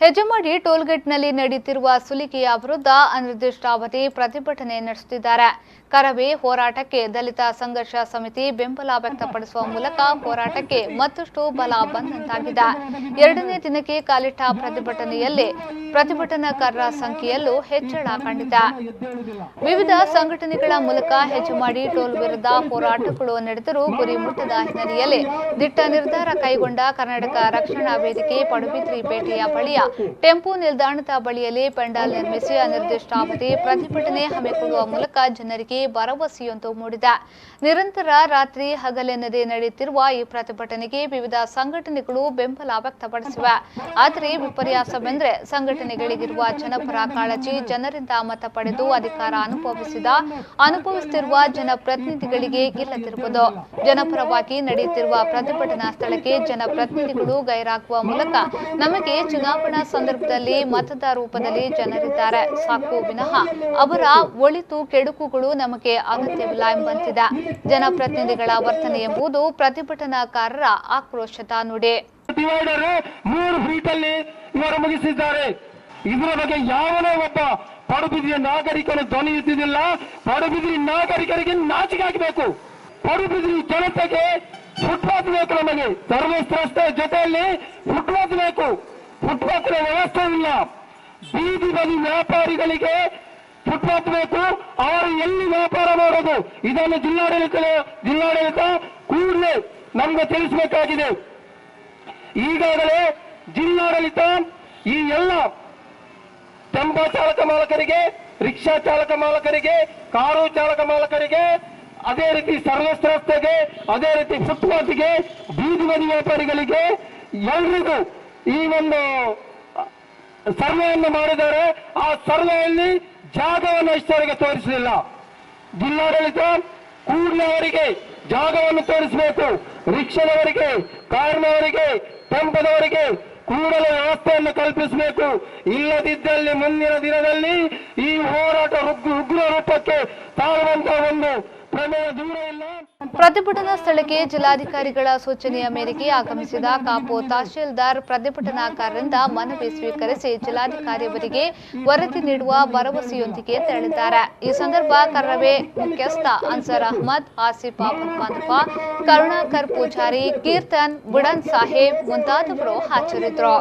ಹೆಜಮಾಡಿ ಟೋಲ್ಗೇಟ್ನಲ್ಲಿ ನಡೆಯುತ್ತಿರುವ ಸುಲಿಗೆಯ ವಿರುದ್ಧ ಅನಿರ್ದಿಷ್ಟಾವಧಿ ಪ್ರತಿಭಟನೆ ನಡೆಸುತ್ತಿದ್ದಾರೆ. ಕರವೇ ಹೋರಾಟಕ್ಕೆ ದಲಿತ ಸಂಘರ್ಷ ಸಮಿತಿ ಬೆಂಬಲ ವ್ಯಕ್ತಪಡಿಸುವ ಮೂಲಕ ಹೋರಾಟಕ್ಕೆ ಮತ್ತಷ್ಟು ಬಲ ಬಂದಂತಾಗಿದೆ. ಎರಡನೇ ದಿನಕ್ಕೆ ಕಾಲಿಟ್ಟ ಪ್ರತಿಭಟನೆಯಲ್ಲಿ ಪ್ರತಿಭಟನಾಕಾರರ ಸಂಖ್ಯೆಯಲ್ಲೂ ಹೆಚ್ಚಳ ಕಂಡಿದೆ. ವಿವಿಧ ಸಂಘಟನೆಗಳ ಮೂಲಕ ಹೆಜಮಾಡಿ ಟೋಲ್ ವಿರುದ್ಧ ಹೋರಾಟಗಳು ನಡೆದರೂ ಗುರಿ ಮುಟ್ಟದ ಹಿನ್ನೆಲೆಯಲ್ಲಿ ದಿಟ್ಟ ನಿರ್ಧಾರ ಕೈಗೊಂಡ ಕರ್ನಾಟಕ ರಕ್ಷಣಾ ವೇದಿಕೆ ಪಡುಬಿದ್ರಿ ಪೇಟೆಯ ಬಳಿಯ ಟೆಂಪೋ ನಿಲ್ದಾಣದ ಬಳಿಯಲ್ಲಿ ಪೆಂಡಾಲ್ ನಿರ್ಮಿಸಿ ಅನಿರ್ದಿಷ್ಟಾವಧಿ ಪ್ರತಿಭಟನೆ ಹಮ್ಮಿಕೊಳ್ಳುವ ಮೂಲಕ ಜನರಿಗೆ ಭರವಸೆಯೊಂದು ಮೂಡಿದೆ. ನಿರಂತರ ರಾತ್ರಿ ಹಗಲೆನ್ನದೇ ನಡೆಯುತ್ತಿರುವ ಈ ಪ್ರತಿಭಟನೆಗೆ ವಿವಿಧ ಸಂಘಟನೆಗಳು ಬೆಂಬಲ ವ್ಯಕ್ತಪಡಿಸಿವೆ. ಆದರೆ ವಿಪರ್ಯಾಸವೆಂದರೆ ಸಂಘಟನೆಗಳಿಗಿರುವ ಜನಪರ ಕಾಳಜಿ ಜನರಿಂದ ಮತ ಪಡೆದು ಅಧಿಕಾರ ಅನುಭವಿಸುತ್ತಿರುವ ಜನಪ್ರತಿನಿಧಿಗಳಿಗೆ ಇಲ್ಲದಿರುವುದು. ಜನಪರವಾಗಿ ನಡೆಯುತ್ತಿರುವ ಪ್ರತಿಭಟನಾ ಸ್ಥಳಕ್ಕೆ ಜನಪ್ರತಿನಿಧಿಗಳು ಗೈರಾಗುವ ಮೂಲಕ ನಮಗೆ ಚುನಾವಣಾ ಸಂದರ್ಭದಲ್ಲಿ ಮತದ ರೂಪದಲ್ಲಿ ಜನರಿದ್ದಾರೆ ಸಾಕು ವಿನಃ ಅವರ ಒಳಿತು ಕೆಡುಕುಗಳು ನಮಗೆ ಅಗತ್ಯವಿಲ್ಲ ಎಂಬಂತಿದೆ. ಜನಪ್ರತಿನಿಧಿಗಳ ವರ್ತನೆ ಎಂಬುದು ಪ್ರತಿಭಟನಾಕಾರರ ಆಕ್ರೋಶದ ನುಡಿ. ಡಿವೈಡರ್ 3 ಫೀಟಲ್ಲಿ ಇವರು ಮುಗಿಸಿದ್ದಾರೆ. ಇದರ ಬಗ್ಗೆ ಯಾವನೇ ಒಬ್ಬ ಪಡುಬಿದ್ರಿಯ ನಾಗರಿಕರು ಧ್ವನಿ ಎತ್ತಿದಿಲ್ಲ. ಪಡುಬಿದ್ರಿ ನಾಗರಿಕರಿಗೆ ನಾಚಿಕೆ ಆಗಬೇಕು. ಪಡುಬಿದ್ರಿ ಜನತೆಗೆ ಫುಟ್ಪಾತ್ ಬೇಕು. ನಮಗೆ ಸರ್ವಿಸ್ ರಸ್ತೆ ಜೊತೆಯಲ್ಲಿ ಫುಟ್ಪಾತ್ ಬೇಕು. ಫುಟ್ಪಾತ್ ವ್ಯವಸ್ಥೆ ಇಲ್ಲ. ಬೀದಿ ಬದಿ ವ್ಯಾಪಾರಿಗಳಿಗೆ ಫುಟ್ಪಾತ್ ಬೇಕು. ಅವರು ಎಲ್ಲಿ ವ್ಯಾಪಾರ ಮಾಡೋದು ಇದನ್ನು ಜಿಲ್ಲಾಡಳಿತ ಕೂಡಲೇ ನಮ್ಗೆ ತಿಳಿಸಬೇಕಾಗಿದೆ. ಈಗಾಗಲೇ ಜಿಲ್ಲಾಡಳಿತ ಈ ಎಲ್ಲ ಟೆಂಪೋ ಚಾಲಕ ಮಾಲಕರಿಗೆ, ರಿಕ್ಷಾ ಚಾಲಕ ಮಾಲಕರಿಗೆ, ಕಾರು ಚಾಲಕ ಮಾಲಕರಿಗೆ, ಅದೇ ರೀತಿ ಸರ್ವಿಸ್ ರಸ್ತೆಗೆ, ಅದೇ ರೀತಿ ಫುಟ್ಪಾತ್ಗೆ, ಬೀದಿ ಬದಿ ವ್ಯಾಪಾರಿಗಳಿಗೆ ಎಲ್ರಿಗೂ ಈ ಒಂದು ಸರ್ವೆಯನ್ನು ಮಾಡಿದ್ದಾರೆ. ಆ ಸರ್ವೆಯಲ್ಲಿ ಜಾಗವನ್ನು ಇಷ್ಟವರೆಗೆ ತೋರಿಸಲಿಲ್ಲ. ಜಿಲ್ಲಾಡಳಿತ ಕೂಡಲೇ ಅವರಿಗೆ ಜಾಗವನ್ನು ತೋರಿಸಬೇಕು. ರಿಕ್ಷಾದವರಿಗೆ, ಕಾರಿನವರಿಗೆ, ಟೆಂಪೋದವರಿಗೆ ಕೂಡಲೇ ವ್ಯವಸ್ಥೆಯನ್ನು ಕಲ್ಪಿಸಬೇಕು. ಇಲ್ಲದಿದ್ದಲ್ಲಿ ಮುಂದಿನ ದಿನದಲ್ಲಿ ಈ ಹೋರಾಟ ಉಗ್ರ ರೂಪಕ್ಕೆ ತಾಳುವಂತ ಒಂದು ಪ್ರಮೇಯ ದೂರ ಇಲ್ಲ. ಪ್ರತಿಭಟನಾ ಸ್ಥಳಕ್ಕೆ ಜಿಲ್ಲಾಧಿಕಾರಿಗಳ ಸೂಚನೆಯ ಮೇರೆಗೆ ಆಗಮಿಸಿದ ಕಾಪು ತಹಶೀಲ್ದಾರ್ ಪ್ರತಿಭಟನಾಕಾರರಿಂದ ಮನವಿ ಸ್ವೀಕರಿಸಿ ಜಿಲ್ಲಾಧಿಕಾರಿಯವರಿಗೆ ವರದಿ ನೀಡುವ ಭರವಸೆಯೊಂದಿಗೆ ತೆರಳಿದ್ದಾರೆ. ಈ ಸಂದರ್ಭ ಕರ್ರವೆ ಮುಖ್ಯಸ್ಥ ಅನ್ಸರ್ ಅಹಮದ್, ಆಸಿಫಾ ಬಂದಪ್ಪ, ಕರುಣಾಕರ್ ಪೂಜಾರಿ, ಕೀರ್ತನ್, ಬುಡನ್ ಸಾಹೇಬ್ ಮುಂತಾದವರು ಹಾಜರಿದ್ದರು.